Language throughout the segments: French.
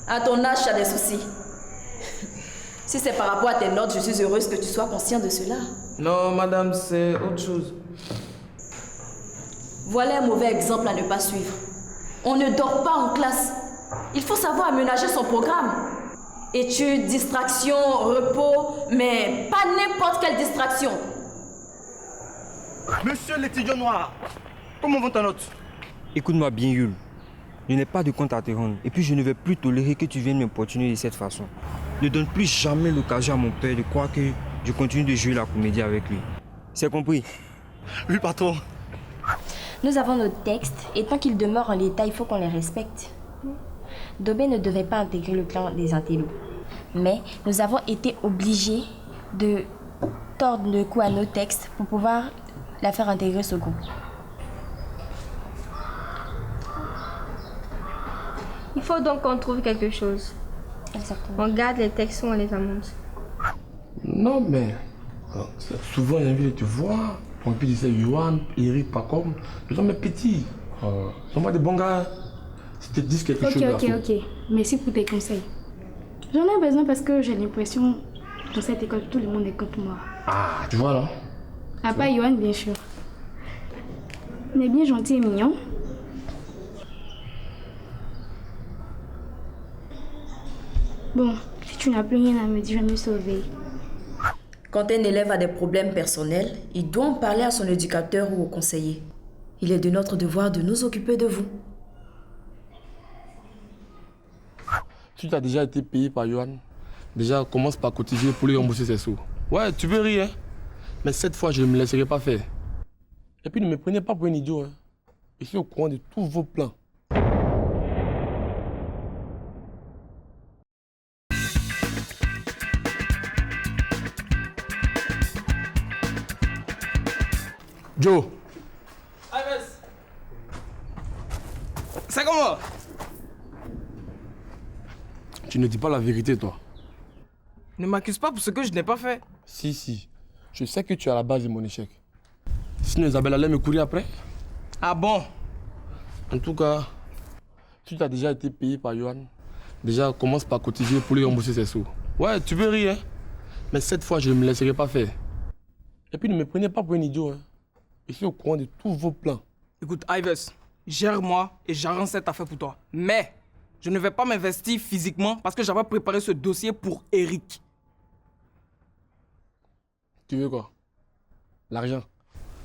À ton âge, tu as des soucis. Si c'est par rapport à tes notes, je suis heureuse que tu sois conscient de cela. Non, madame, c'est autre chose. Voilà un mauvais exemple à ne pas suivre. On ne dort pas en classe. Il faut savoir aménager son programme. Études, distractions, repos, mais pas n'importe quelle distraction. Monsieur l'étudiant noir, comment vont ta note? Écoute-moi bien, Yul. Je n'ai pas de compte à te rendre. Et puis je ne vais plus tolérer que tu viennes m'importuner de cette façon. Ne donne plus jamais l'occasion à mon père de croire que je continue de jouer la comédie avec lui. C'est compris? Oui, patron. Nous avons nos textes et tant qu'ils demeurent en l'état, il faut qu'on les respecte. Dobé ne devait pas intégrer le clan des intellos. Mais nous avons été obligés de tordre le cou à nos textes pour pouvoir la faire intégrer ce groupe. Il faut donc qu'on trouve quelque chose. Exactement. On garde les textes ou on les amende. Non, mais souvent il envie de te voir. On peut dire Yohan, Eric, pas comme. Nous sommes petits. Nous sommes des bons gars. Si tu te dis quelque chose. Ok. Merci pour tes conseils. J'en ai besoin parce que j'ai l'impression que dans cette école, tout le monde est contre moi. Ah, tu vois là. À part Yohan, bien sûr. Il est bien gentil et mignon. Bon, si tu n'as plus rien à me dire, je vais me sauver. Quand un élève a des problèmes personnels, il doit en parler à son éducateur ou au conseiller. Il est de notre devoir de nous occuper de vous. Si tu as déjà été payé par Yohan, déjà commence par cotiser pour lui rembourser ses sous. Ouais, tu peux rire, hein? Mais cette fois, je ne me laisserai pas faire. Et puis ne me prenez pas pour un idiot. Hein? Je suis au courant de tous vos plans. Joe. C'est comment? Tu ne dis pas la vérité, toi. Ne m'accuse pas pour ce que je n'ai pas fait. Si. Je sais que tu es à la base de mon échec. Sinon, Isabelle allait me courir après. Ah bon? En tout cas, si tu as déjà été payé par Yohan, déjà commence par cotiser pour lui rembourser ses sous. Ouais, tu peux rire, hein? Mais cette fois, je ne me laisserai pas faire. Et puis ne me prenez pas pour un idiot. Hein? Je suis au courant de tous vos plans. Écoute, Ives, gère-moi et j'arrange cette affaire pour toi. Mais je ne vais pas m'investir physiquement parce que j'avais préparé ce dossier pour Eric. Tu veux quoi? L'argent.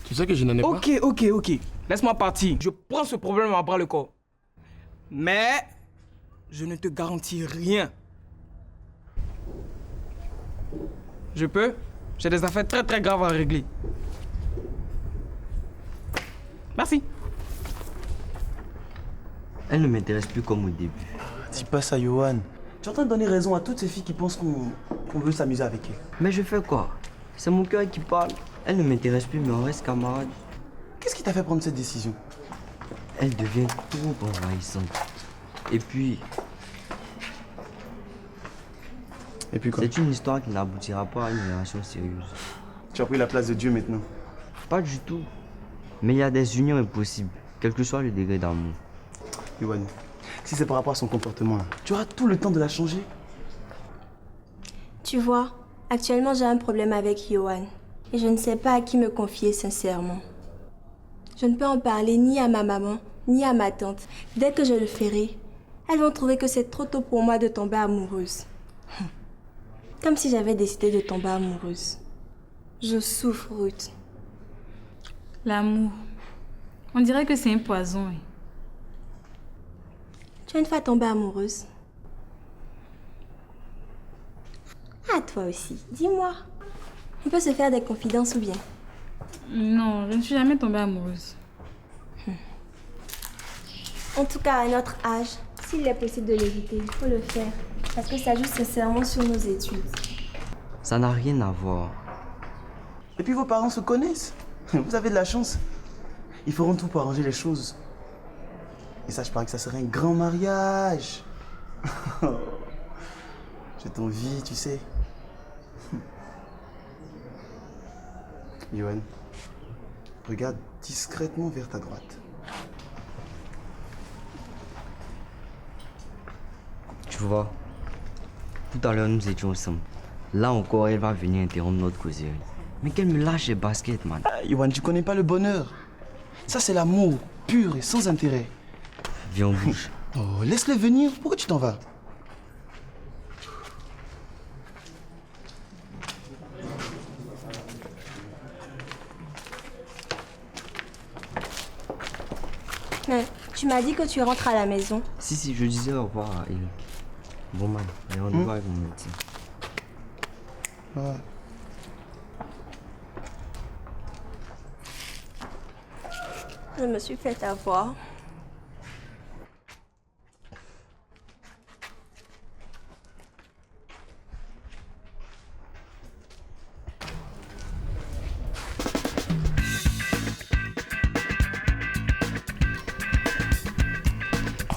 Tu sais que je n'en ai pas. Ok. Laisse-moi partir. Je prends ce problème à bras le corps. Mais je ne te garantis rien. Je peux? J'ai des affaires très graves à régler. Merci. Elle ne m'intéresse plus comme au début. Dis pas ça, Yohan. Tu es en train de donner raison à toutes ces filles qui pensent qu'on veut s'amuser avec elles. Mais je fais quoi? C'est mon cœur qui parle. Elle ne m'intéresse plus, mais on reste camarades. Qu'est-ce qui t'a fait prendre cette décision? Elle devient trop envahissante. Et puis, quoi? c'est une histoire qui n'aboutira pas à une relation sérieuse. Tu as pris la place de Dieu maintenant. Pas du tout. Mais il y a des unions impossibles, quel que soit le degré d'amour. Yohan, si c'est par rapport à son comportement, tu auras tout le temps de la changer. Tu vois, actuellement j'ai un problème avec Yohan. Et je ne sais pas à qui me confier sincèrement. Je ne peux en parler ni à ma maman, ni à ma tante. Dès que je le ferai, elles vont trouver que c'est trop tôt pour moi de tomber amoureuse. Comme si j'avais décidé de tomber amoureuse. Je souffre, Ruth. L'amour. On dirait que c'est un poison. Tu es une fois tombée amoureuse? Ah, toi aussi. Dis-moi. On peut se faire des confidences ou bien? Non, je ne suis jamais tombée amoureuse. En tout cas, à notre âge, s'il est possible de l'éviter, il faut le faire. Parce que ça joue sincèrement sur nos études. Ça n'a rien à voir. Et puis vos parents se connaissent. Vous avez de la chance. Ils feront tout pour arranger les choses. Et ça, je parie que ça serait un grand mariage. Je t'envie, tu sais. Yohan, regarde discrètement vers ta droite. Tu vois, tout à l'heure nous étions ensemble. Là encore, elle va venir interrompre notre causerie. Mais qu'elle me lâche les baskets, man. Ah, Yohan, tu connais pas le bonheur. Ça, c'est l'amour, pur et sans intérêt. Viens, on bouge. Oh, laisse-le venir. Pourquoi tu t'en vas? Mais tu m'as dit que tu rentres à la maison. Si, je disais au revoir à Eric. Bon, man, j'ai rendez-vous avec mon médecin. Ouais. Je me suis fait avoir.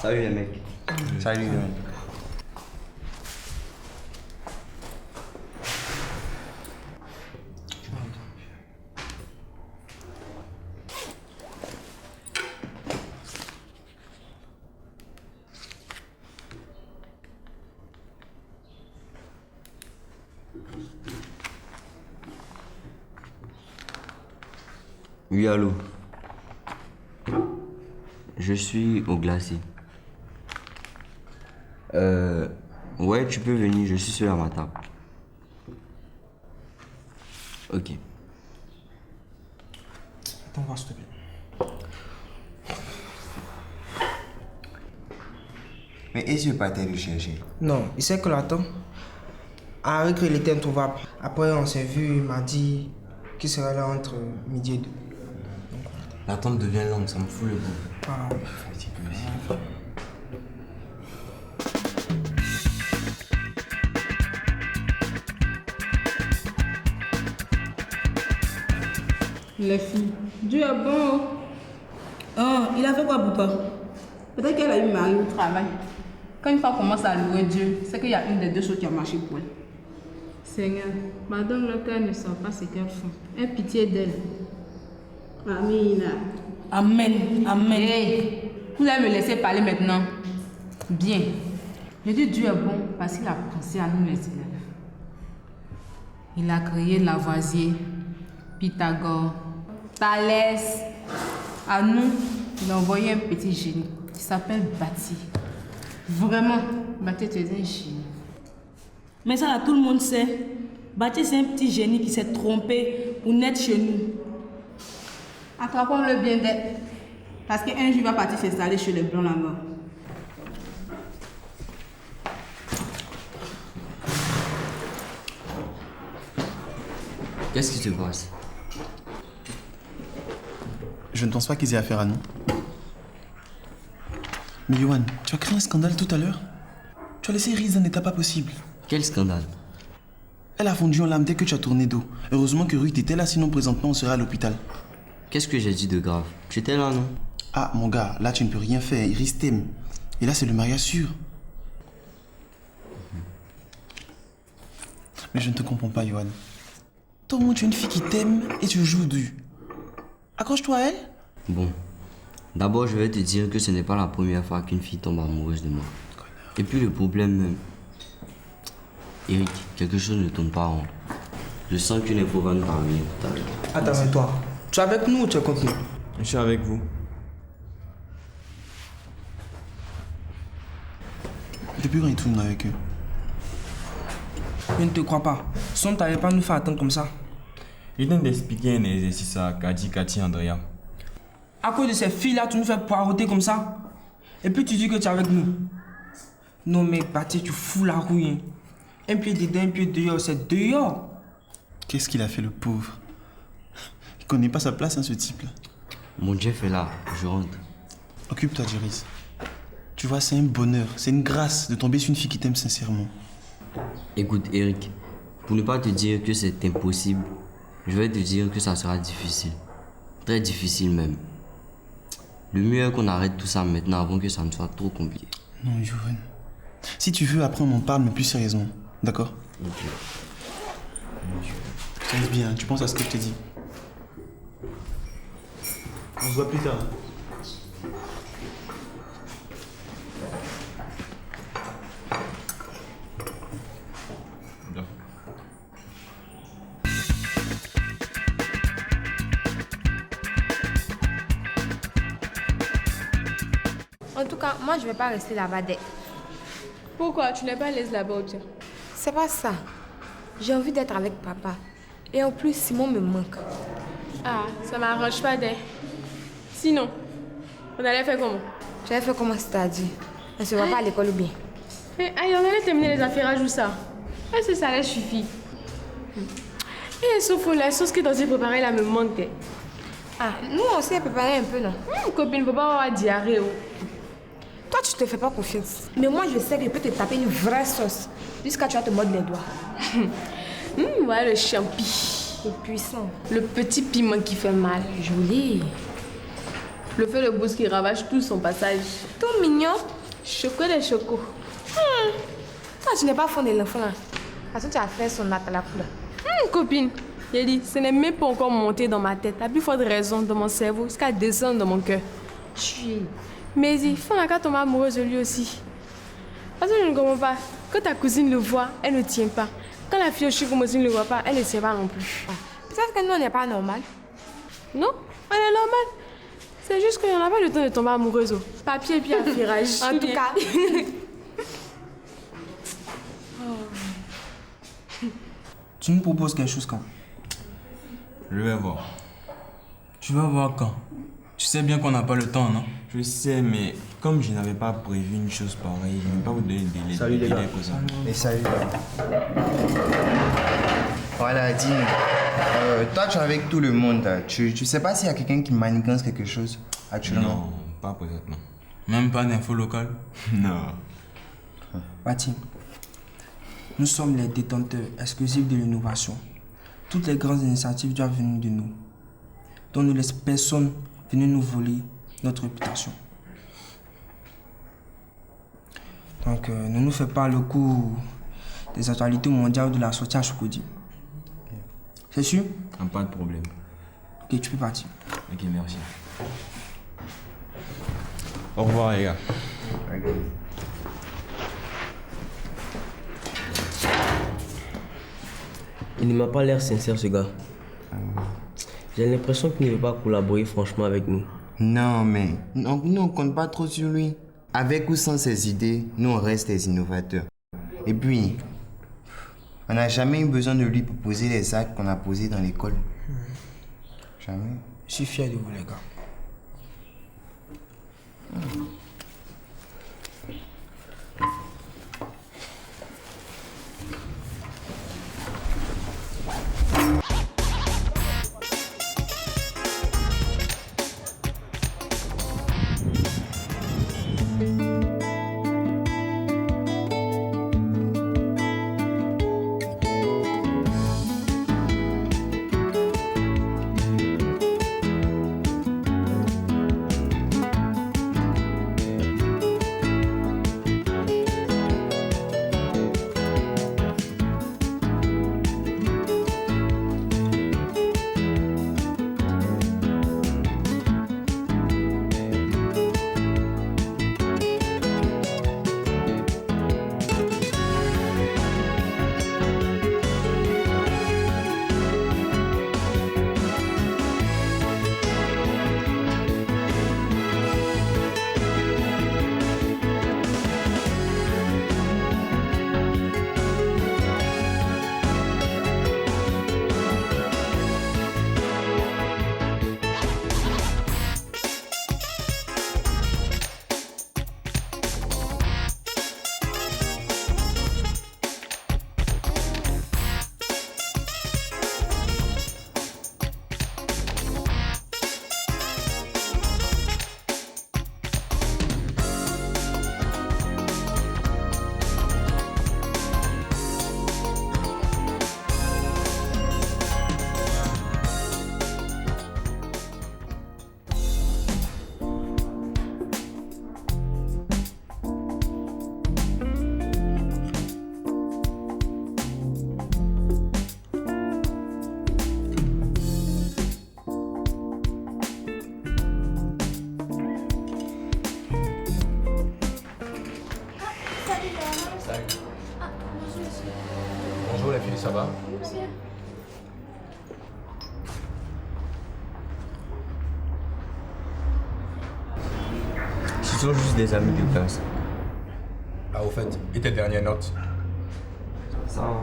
Salut les mecs. Salut, Yohan. Oui, allô. Je suis au glacier. Ouais, tu peux venir, je suis seul à ma table. Ok. Attends voir, s'il te plaît. Mais est-ce qu'il pas été recherché? Non, il sait que l'attend. Avec il était introuvable. Après, on s'est vu, il m'a dit qu'il serait là entre midi et 2. L'attente devient longue, ça me fout le goût. Ah, Les filles, Dieu est bon. Oh, il a fait quoi pour toi? Peut-être qu'elle a eu mari au travail. Quand une femme commence à louer Dieu, c'est qu'il y a une des deux choses qui a marché pour elle. Seigneur, pardonne le cœur ne savent pas ce qu'elles font. Aie pitié d'elle. Amen. Amen. Amen. Hey, vous allez me laisser parler maintenant. Bien. Je dis Dieu est bon parce qu'il a pensé à nous les élèves. Il a créé Lavoisier, Pythagore, Thalès. À nous, il a envoyé un petit génie qui s'appelle Bati. Vraiment, Bati, tu es un génie. Mais ça, là, tout le monde sait. Bati, c'est un petit génie qui s'est trompé pour naître chez nous. Attrapons-le bien d'être. Parce qu'un jour, il va partir s'installer chez les Blancs là-bas. Qu'est-ce qui se passe? Je ne pense pas qu'ils aient affaire à nous. Mais Yohan, tu as créé un scandale tout à l'heure. Tu as laissé Riz dans un état pas possible. Quel scandale? Elle a fondu en larmes dès que tu as tourné dos. Heureusement que Ruth était là, sinon présentement on serait à l'hôpital. Qu'est-ce que j'ai dit de grave? Tu étais là, non? Ah, mon gars, là tu ne peux rien faire. Iris t'aime. Et là, c'est le mariage sûr. Mais je ne te comprends pas, Yohan. Toi, au moins, tu es une fille qui t'aime et tu joues du. Accroche-toi à elle. Bon. D'abord, je vais te dire que ce n'est pas la première fois qu'une fille tombe amoureuse de moi. Et puis le problème... Eric, quelque chose ne tourne pas rond. Je sens qu'une info va nous parvenir tout à l'heure. attends, mais toi, tu es avec nous ou tu es contre nous? Je suis avec vous. Depuis quand il tourne avec eux? Je ne te crois pas. Son t'allais pas nous faire attendre comme ça. Je viens d'expliquer un exercice à Kadi, Cathy, Andrea. À cause de ces filles-là, tu nous fais poireauter comme ça. Et puis tu dis que tu es avec nous. Non mais Bati, tu fous la rouille. Hein. Un pied dedans, un pied dehors, c'est dehors. Qu'est-ce qu'il a fait, le pauvre? Il connaît pas sa place, hein, ce type-là. Mon Jeff est là, je rentre. Occupe-toi, Jiris. Tu vois, c'est un bonheur, c'est une grâce de tomber sur une fille qui t'aime sincèrement. Écoute, Eric, pour ne pas te dire que c'est impossible, je vais te dire que ça sera difficile. Très difficile même. Le mieux est qu'on arrête tout ça maintenant avant que ça ne soit trop compliqué. Non, Yohan. Si tu veux, après on en parle, mais plus sérieusement. D'accord? Ok. Pense bien, tu penses à ce que je t'ai dit. On se voit plus tard. cas, moi, je vais pas rester là-bas. Pourquoi? Tu n'es pas à l'aise là-bas ou bien? C'est pas ça. J'ai envie d'être avec papa. Et en plus, Simon me manque. Ah, ça m'arrange pas d'être. Sinon, on allait faire comment? J'avais fait comment c'est-à-dire? On se voit pas à l'école ou bien? Mais aïe, on allait terminer les affairages ou ça? Est-ce que ça allait suffire? Et sauf que la sauce que tu as préparée là me manque. Ah, nous aussi, on peut parler un peu, non? Copine, faut pas avoir diarrhée. Oh. Toi, tu te fais pas confiance. Mais moi, je sais que je peux te taper une vraie sauce. Jusqu'à tu vas te mordre les doigts. Ouais, le champi. Le puissant. Le petit piment qui fait mal. Joli. Le feu de bouse qui ravage tout son passage. Tout mignon. Choco de choco. Toi, tu n'es pas fond de l'enfant là. Parce que tu as fait son at à la couleur. Copine, j'ai dit, ce n'est même pas encore monté dans ma tête. La plus forte raison dans mon cerveau, c'est qu'elle descend dans mon cœur. Mais il faut la tomber amoureuse de lui aussi. Parce que je ne comprends pas. Quand ta cousine le voit, elle ne tient pas. Quand la fille au chicoumousin ne le voit pas, elle ne tient pas non plus. Peut-être que nous, on n'est pas normal. Non, on est normal. C'est juste qu'on n'a pas le temps de tomber amoureuse. Papier et puis affairage. En tout cas. Tu nous proposes quelque chose quand? Je vais voir. Tu vas voir quand? Tu sais bien qu'on n'a pas le temps, non? Je sais, mais comme je n'avais pas prévu une chose pareille, je ne vais pas vous donner le délai. Salut les gars. Et salut. Voilà, dis toi, tu es avec tout le monde. Tu sais pas s'il y a quelqu'un qui manigance quelque chose actuellement? Non, pas présentement. Même pas d'infos locales? Non. Bati, nous sommes les détenteurs exclusifs de l'innovation. Toutes les grandes initiatives doivent venir de nous. Donc ne laisse personne venir nous voler notre réputation. Donc ne nous fais pas le coup des actualités mondiales de la sortie à Chocody. C'est sûr? Pas de problème. Ok, tu peux partir. Ok, merci. Au revoir les gars. Il ne m'a pas l'air sincère, ce gars. J'ai l'impression qu'il ne veut pas collaborer franchement avec nous. Non, mais nous on compte pas trop sur lui. Avec ou sans ses idées, nous on reste des innovateurs. Et puis, on n'a jamais eu besoin de lui pour poser les actes qu'on a posés dans l'école. Jamais. Je suis fier de vous, les gars. Bonjour les filles, ça va? Si sont juste des amis de classe. Ah, au fait, et tes dernières notes? Ça va.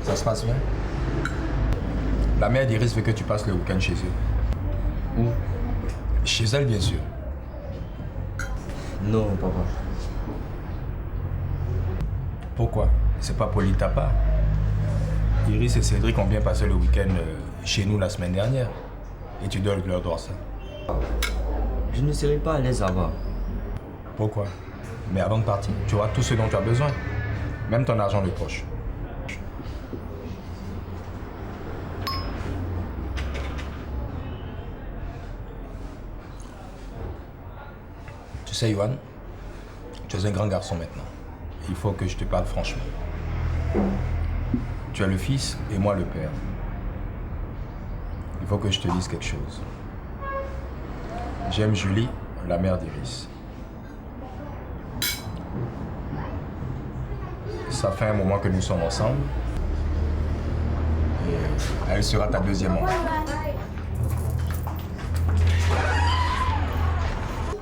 Ça se passe bien? La mère d'Iris veut que tu passes le week-end chez eux. Où? Chez elle, bien sûr. Non, papa. Pourquoi? C'est pas poli de ta part. Iris et Cédric ont bien passé le week-end chez nous la semaine dernière. Et tu dois leur droit ça. Je ne serai pas à l'aise là-bas. Pourquoi? Mais avant de partir, tu auras tout ce dont tu as besoin. Même ton argent de poche. Tu sais, Yohan, tu es un grand garçon maintenant. Il faut que je te parle franchement. Tu es le fils et moi le père. Il faut que je te dise quelque chose. J'aime Julie, la mère d'Iris. Ça fait un moment que nous sommes ensemble. Et elle sera ta deuxième maman.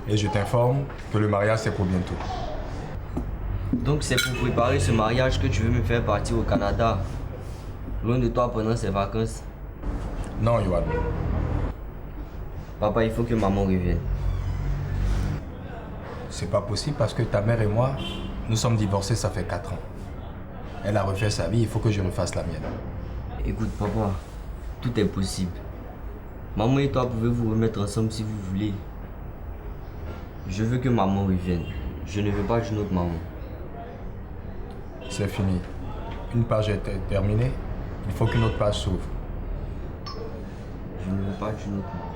Et je t'informe que le mariage c'est pour bientôt. Donc c'est pour préparer ce mariage que tu veux me faire partir au Canada, loin de toi pendant ces vacances? Non, Yohan. Papa, il faut que maman revienne. C'est pas possible parce que ta mère et moi, nous sommes divorcés ça fait 4 ans. Elle a refait sa vie, il faut que je refasse la mienne. Écoute, papa, tout est possible. Maman et toi pouvez vous remettre ensemble si vous voulez. Je veux que maman revienne. Je ne veux pas d'une autre maman. C'est fini. Une page est terminée. Il faut qu'une autre page s'ouvre. Je ne veux pas d'une autre maman.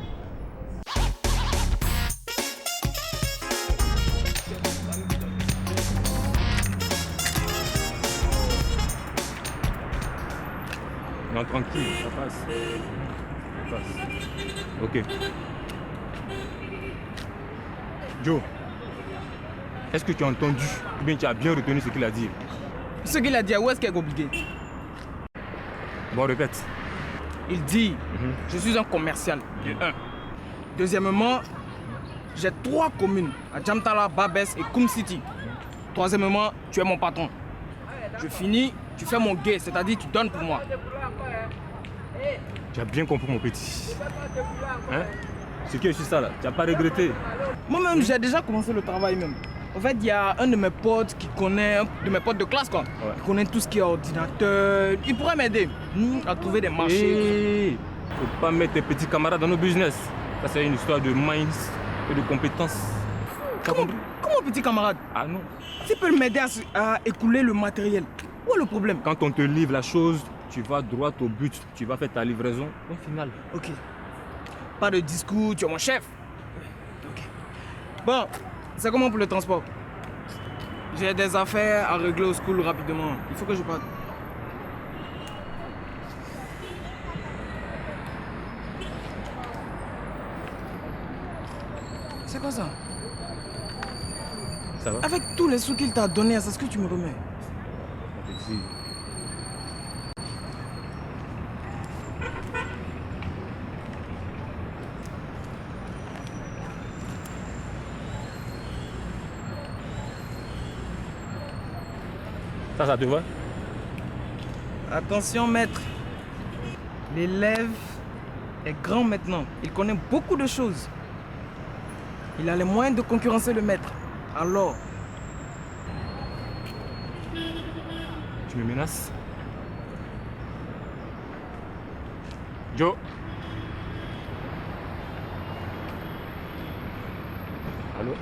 Non, tranquille, ça passe. Ça passe. Ok. Joe, est-ce que tu as entendu ou bien tu as bien retenu ce qu'il a dit? Ce qu'il a dit, où est-ce qu'il est compliqué? Bon, répète. Il dit, je suis un commercial, de 1. Deuxièmement, j'ai 3 communes, à Jamtala, Babes et Kum City. Troisièmement, tu es mon patron. Je finis, tu fais mon gay, c'est-à-dire tu donnes pour moi. Tu as bien compris, mon petit. Hein? Ce qui est sur ça, là, tu n'as pas regretté. Moi-même, j'ai déjà commencé le travail même. En fait, il y a un de mes potes qui connaît, un de mes potes de classe, quoi. Ouais. Il connaît tout ce qui est ordinateur. Il pourrait m'aider à trouver des marchés. Hey, faut pas mettre tes petits camarades dans nos business. Ça, c'est une histoire de minds et de compétences. Comment petit camarade? Ah non. Tu peux m'aider à écouler le matériel. Où est le problème? Quand on te livre la chose, tu vas droit au but. Tu vas faire ta livraison au final. Ok. Pas de discours, tu es mon chef. Ok. Bon, c'est comment pour le transport? J'ai des affaires à régler au school rapidement. Il faut que je parte. C'est quoi ça? Ça va? Avec tous les sous qu'il t'a donnés, c'est ce que tu me remets? Merci. Ça te va? Attention, maître. L'élève est grand maintenant. Il connaît beaucoup de choses. Il a les moyens de concurrencer le maître. Alors... Tu me menaces? Joe? Allô?